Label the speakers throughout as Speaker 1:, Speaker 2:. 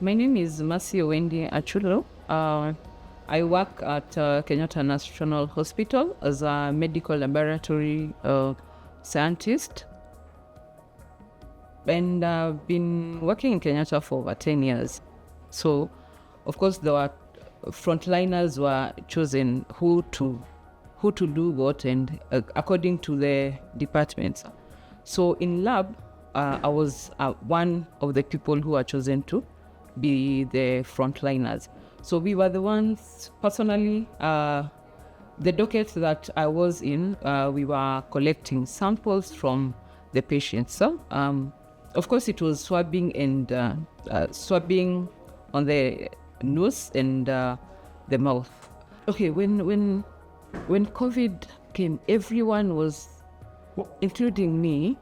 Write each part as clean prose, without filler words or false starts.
Speaker 1: My name is Mercy Wendy Achulo. I work at Kenyatta National Hospital as a medical laboratory scientist. And I've been working in Kenyatta for over 10 years. So, of course, there were frontliners were chosen who to do what and according to the departments. So in lab, I was one of the people who were chosen to be the frontliners. So we were the ones, personally, the docket that I was in, we were collecting samples from the patients. So, of course, it was swabbing and swabbing on the nose and the mouth. Okay, when COVID came, everyone was, including me,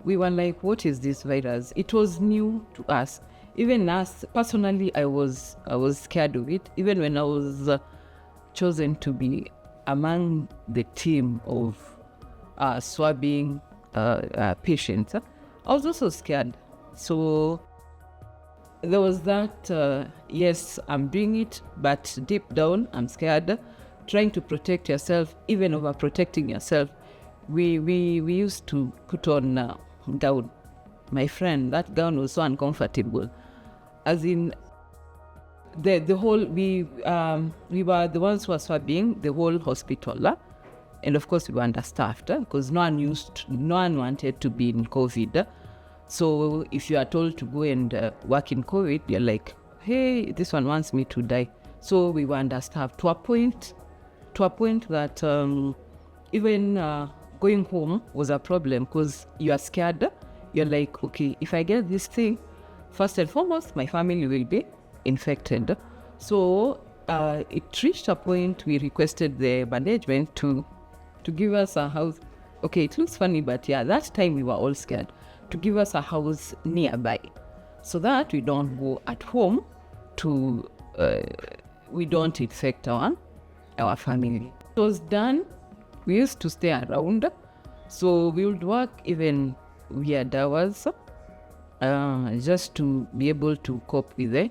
Speaker 1: we were like, what is this virus? It was new to us. Even us, personally, I was scared of it. Even when I was chosen to be among the team of swabbing patients, I was also scared. So there was that, yes, I'm doing it, but deep down, I'm scared. Trying to protect yourself, even overprotecting yourself. We used to put on gown. My friend, that gown was so uncomfortable. As in, the whole, we were the ones who were swabbing the whole hospital. And of course, we were understaffed because no one wanted to be in COVID. So if you are told to go and work in COVID, you're like, hey, this one wants me to die. So we were understaffed to a point that even going home was a problem because you are scared. You're like, okay, if I get this thing, first and foremost, my family will be infected. So it reached a point we requested the management to give us a house. Okay, it looks funny, but yeah, that time we were all scared, to give us a house nearby so that we don't go at home we don't infect our family. It was done. We used to stay around. So we would work even weird hours just to be able to cope with the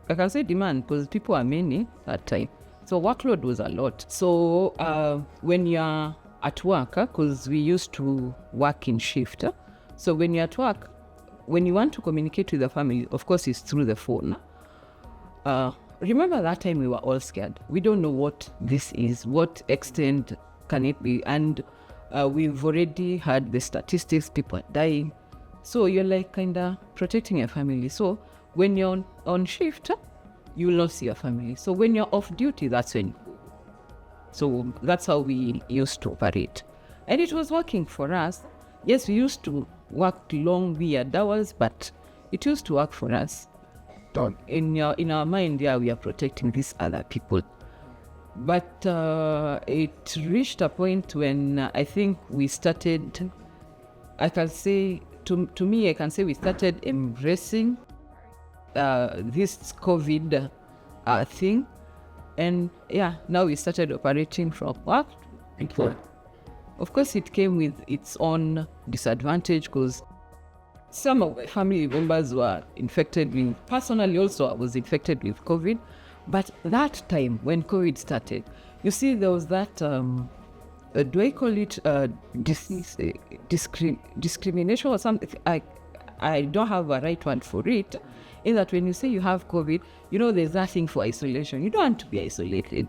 Speaker 1: I can say demand, because people are many that time. So workload was a lot. So when you're at work, because we used to work in shift. So when you're at work, when you want to communicate with the family, of course, it's through the phone. Remember that time we were all scared. We don't know what this is, what extent can it be, and we've already had the statistics, people are dying. So you're like kind of protecting your family. So when you're on shift, you will not see your family. So when you're off duty, that's when. So that's how we used to operate. And it was working for us. Yes, we used to work long, weird hours, but it used to work for us. In our mind, yeah, we are protecting these other people. But it reached a point when I think we started, I can say, to me, I can say we started embracing this COVID thing. And yeah, now we started operating from work. Of course, it came with its own disadvantage because some of my family members were infected with, personally also I was infected with COVID. But that time when COVID started, you see there was that, do I call it discrimination or something? I don't have a right word for it. In that when you say you have COVID, you know there's that thing for isolation. You don't want to be isolated.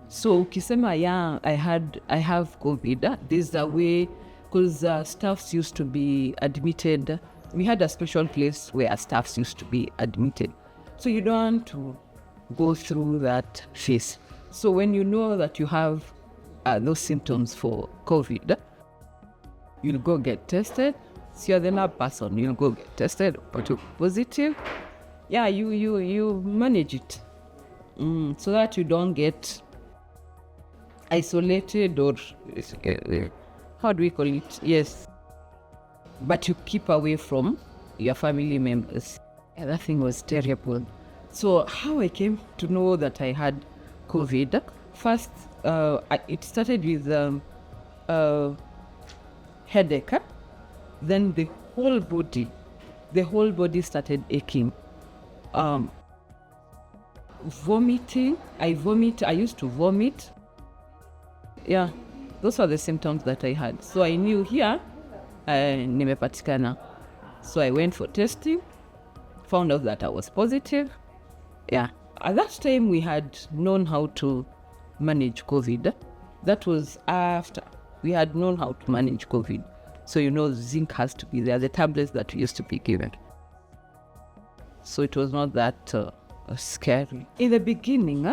Speaker 1: So ukisema, yeah, I have COVID, there's a way, because staffs used to be admitted. We had a special place where staffs used to be admitted. So you don't want to go through that phase. So when you know that you have those symptoms for COVID, you'll go get tested. So you're the lab person, you'll go get tested, but you're positive. Yeah, you manage it so that you don't get isolated or how do we call it? Yes. But you keep away from your family members. Yeah, that thing was terrible. So how I came to know that I had COVID, first it started with headache, then the whole body the whole body started aching. Vomiting. I used to vomit. Yeah, those are the symptoms that I had. So I knew here, nimepatikana. So I went for testing, found out that I was positive. Yeah. At that time, we had known how to manage COVID. That was after we had known how to manage COVID. So, zinc has to be there, the tablets that we used to be given. So it was not that scary. In the beginning,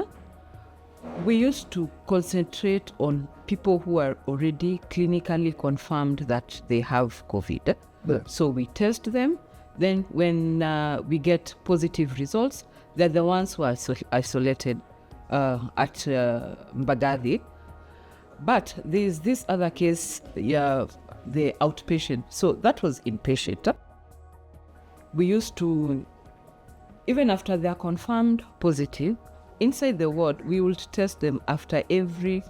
Speaker 1: we used to concentrate on people who are already clinically confirmed that they have COVID. Yeah. So we test them. Then when we get positive results, they're the ones who are isolated at Mbagathi. But there's this other case, the outpatient. So that was inpatient. We used to, even after they're confirmed positive, inside the ward, we would test them after every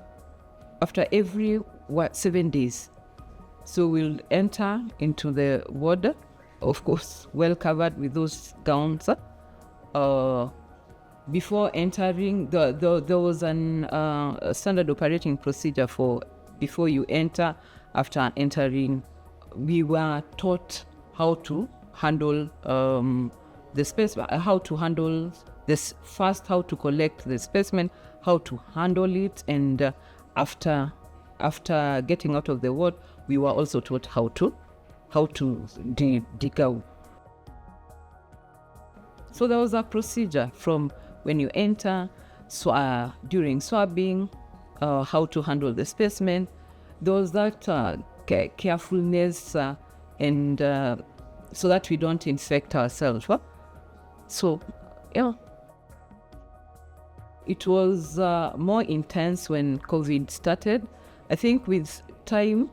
Speaker 1: 7 days. So we'll enter into the ward, of course, well covered with those gowns. Before entering, there was a standard operating procedure for before you enter. After entering, we were taught how to handle the specimen, how to handle this first, how to collect the specimen, how to handle it, and after getting out of the ward, we were also taught how to dig out. So there was a procedure from when you enter, during swabbing, how to handle the specimen. There was that carefulness and so that we don't infect ourselves. So, yeah. It was more intense when COVID started. I think with time,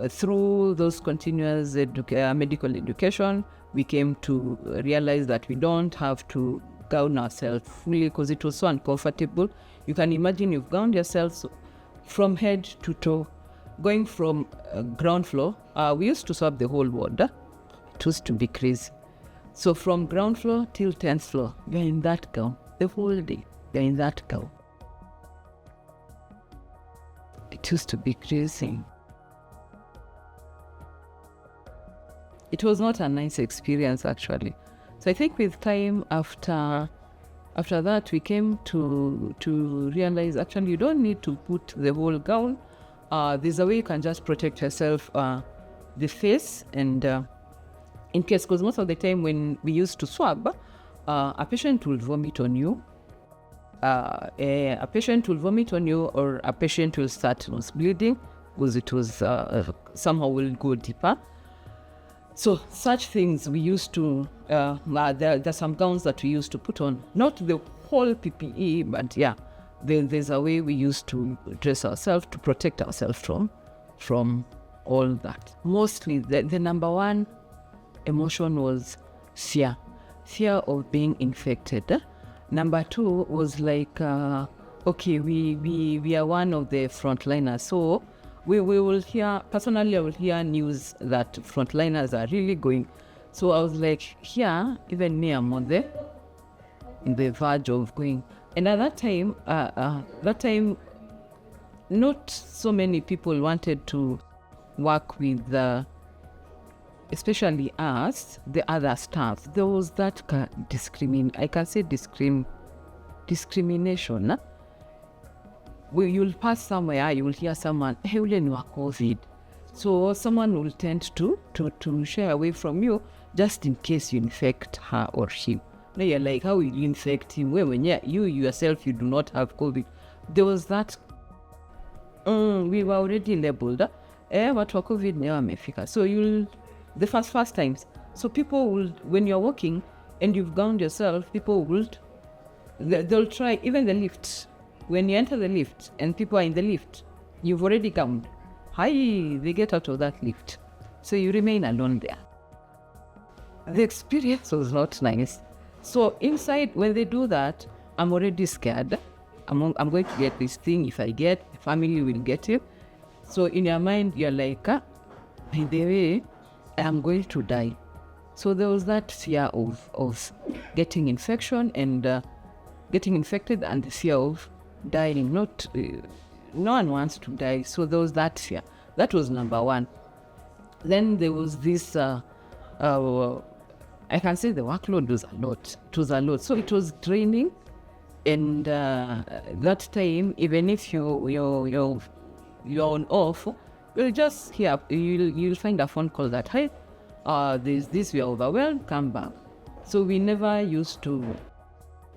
Speaker 1: through those continuous medical education, we came to realize that we don't have to gown ourselves fully because it was so uncomfortable. You can imagine you've gowned yourself from head to toe, going from ground floor. We used to swab the whole ward. It used to be crazy. So from ground floor till 10th floor, you're in that gown. The whole day, you're in that gown. It used to be crazy. It was not a nice experience, actually. So I think with time, after that, we came to realize, actually, you don't need to put the whole gown. There's a way you can just protect yourself, the face, and in case, because most of the time when we used to swab, a patient will vomit on you. A patient will vomit on you, or a patient will start nose bleeding because it was somehow will go deeper. So such things we used to, there's some gowns that we used to put on, not the whole PPE, but yeah, there's a way we used to dress ourselves to protect ourselves from all that. Mostly the number one emotion was fear of being infected. Number two was like, okay, we are one of the frontliners, so we will hear, personally I will hear news that frontliners are really going. So I was like, here, even me, I'm on the verge of going. And at that time, not so many people wanted to work with, especially us, the other staff. There was that discrimination. You'll pass somewhere, you will hear someone, hey, ule ni wa COVID. So someone will tend to share away from you just in case you infect her or him. Now you're like, how will you infect him? When you yourself, you do not have COVID. There was that, we were already labeled, watu wa COVID leo wamefika. So the first times. So people will, when you're walking and you've gowned yourself, people will, they'll try, even the lift. When you enter the lift and people are in the lift, you've already gowned. They get out of that lift. So you remain alone there. The experience was not nice. So inside, when they do that, I'm already scared. I'm going to get this thing. If I get, the family will get it. So in your mind, you're like, by the way, I'm going to die. So there was that fear of getting infection and getting infected, and the fear of dying. Not no one wants to die, so there was that fear. That was number one. Then there was this. I can say the workload was a lot. It was a lot, so it was draining. And that time, even if you're on off, you'll just hear, you'll find a phone call that, hey, there's this, we're overwhelmed, come back. So we never used to,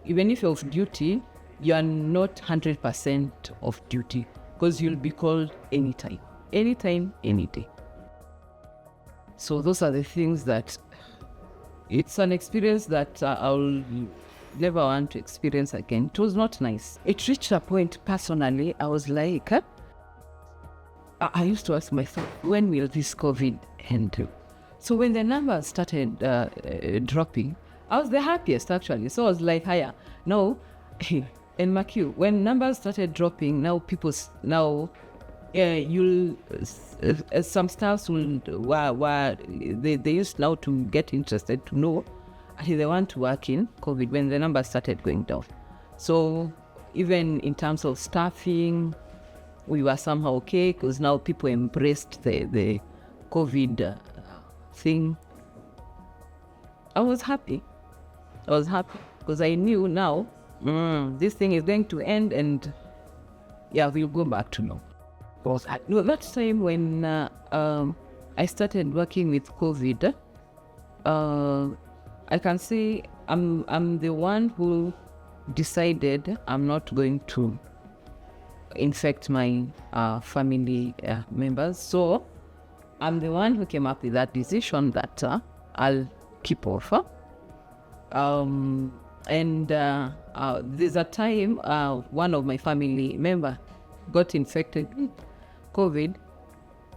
Speaker 1: even if you're off duty, you are not 100% off duty, because you'll be called anytime, any day. So those are the things that, it's an experience that I'll never want to experience again. It was not nice. It reached a point personally, I was like, I used to ask myself, when will this COVID end? So when the numbers started dropping, I was the happiest actually. So I was like, hiya, no, in McHugh, when numbers started dropping, now some staffs they used now to get interested to know they want to work in COVID when the numbers started going down. So even in terms of staffing, we were somehow okay, because now people embraced the COVID thing. I was happy because I knew now this thing is going to end, and we'll go back to normal. No, that time when I started working with COVID, I can say I'm the one who decided I'm not going to infect my family members. So I'm the one who came up with that decision that I'll keep off. And there's a time one of my family member got infected with COVID.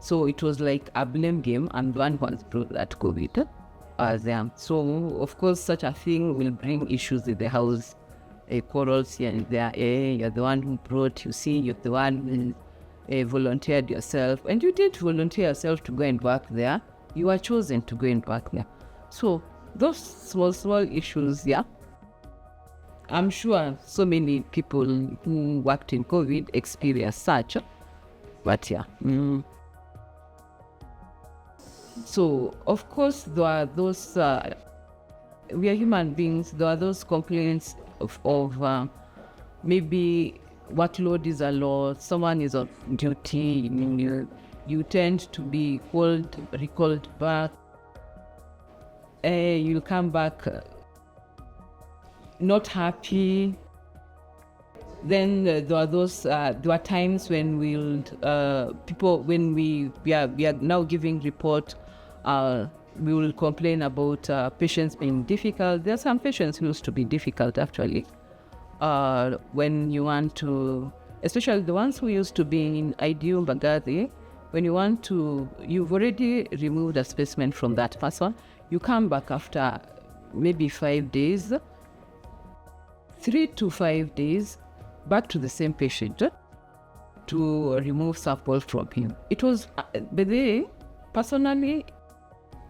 Speaker 1: So it was like a blame game, and one was brought that COVID as them. So of course such a thing will bring issues in the house, quarrels here and there. You're the one who brought, you're the one who volunteered yourself, and you did volunteer yourself to go and work there. You were chosen to go and work there. So those small issues, I'm sure so many people who worked in COVID experienced such, but So, of course, there are those, we are human beings, there are those complaints of maybe workload is a lot, someone is on duty, you tend to be recalled back, you'll come back not happy. Then there are times when we are now giving report, we will complain about patients being difficult. There are some patients who used to be difficult actually. When you want to, especially the ones who used to be in IDU Mbagathi, when you've already removed a specimen from that person, you come back after maybe 5 days, 3 to 5 days, back to the same patient to remove sample from him. It was, personally,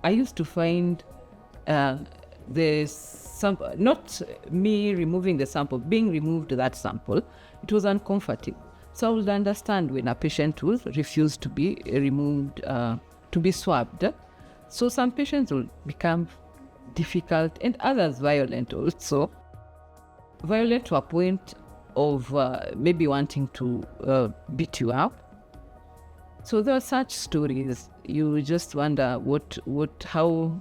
Speaker 1: I used to find the sample, not me removing the sample, being removed that sample, it was uncomfortable. So I would understand when a patient will refuse to be removed, to be swabbed. So some patients will become difficult and others violent also. Violent to a point of maybe wanting to beat you up. So there are such stories. You just wonder how,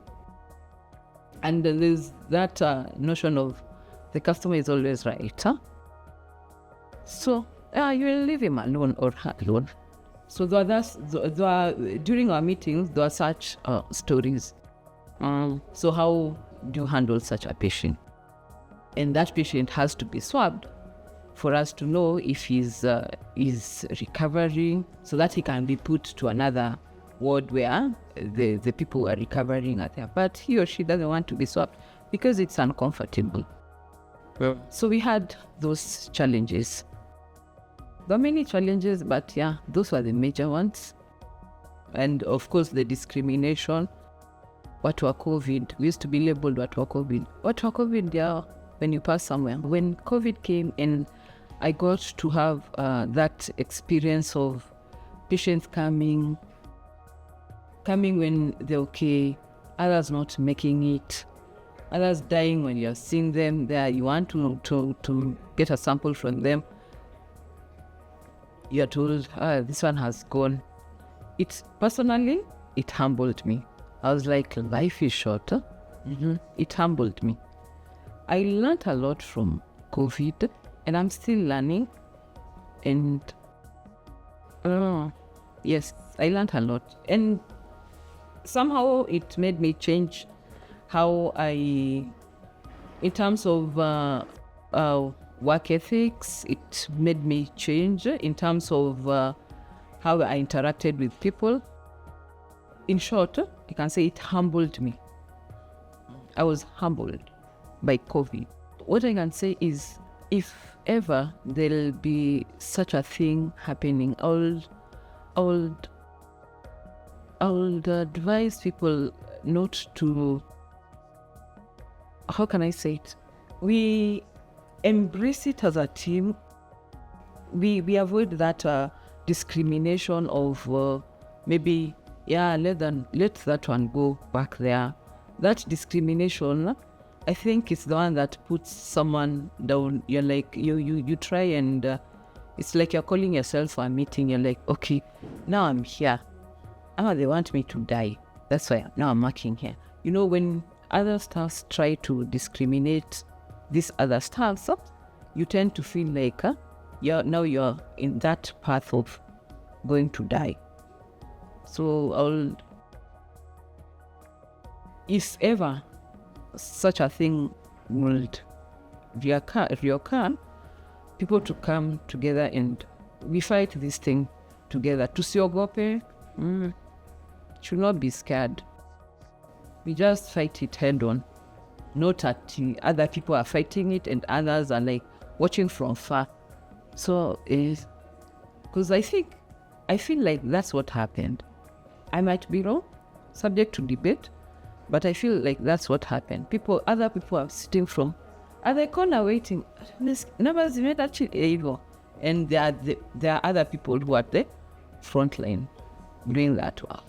Speaker 1: and there's that notion of the customer is always right. So you will leave him alone or her alone. So during our meetings, there are such stories. So how do you handle such a patient? And that patient has to be swabbed for us to know if he's recovering, so that he can be put to another ward where the people are recovering at there. But he or she doesn't want to be swabbed because it's uncomfortable. Yeah. So we had those challenges. There are many challenges, but those were the major ones. And of course the discrimination. watu wa COVID. We used to be labeled watu wa COVID. Watu wa COVID, yeah, when you pass somewhere. When COVID came and I got to have that experience of patients coming when they're okay, others not making it, others dying when you're seeing them there, you want to get a sample from them. You're told, this one has gone. Personally, it humbled me. I was like, life is short. It humbled me. I learned a lot from COVID, and I'm still learning. And yes, I learned a lot. And somehow it made me change how in terms of work ethics, it made me change in terms of how I interacted with people. In short, you can say it humbled me. I was humbled by COVID. What I can say is, if ever there'll be such a thing happening, I would advise people not to, how can I say it? We embrace it as a team. We avoid that discrimination of maybe, let that one go back there. That discrimination, I think, is the one that puts someone down. You're like, you try and it's like you're calling yourself for a meeting. You're like, okay, now I'm here. They want me to die. That's why now I'm working here. When other staffs try to discriminate these other staffs, you tend to feel like you're in that path of going to die. So if ever such a thing would reoccur, people to come together and we fight this thing together. Tusiogope, should not be scared. We just fight it head on. Not that other people are fighting it and others are like watching from far. So, because I feel like that's what happened. I might be wrong, subject to debate, but I feel like that's what happened. Other people are sitting from other corner waiting. This numbers made actually evil, and there are other people who are at the front line doing that work.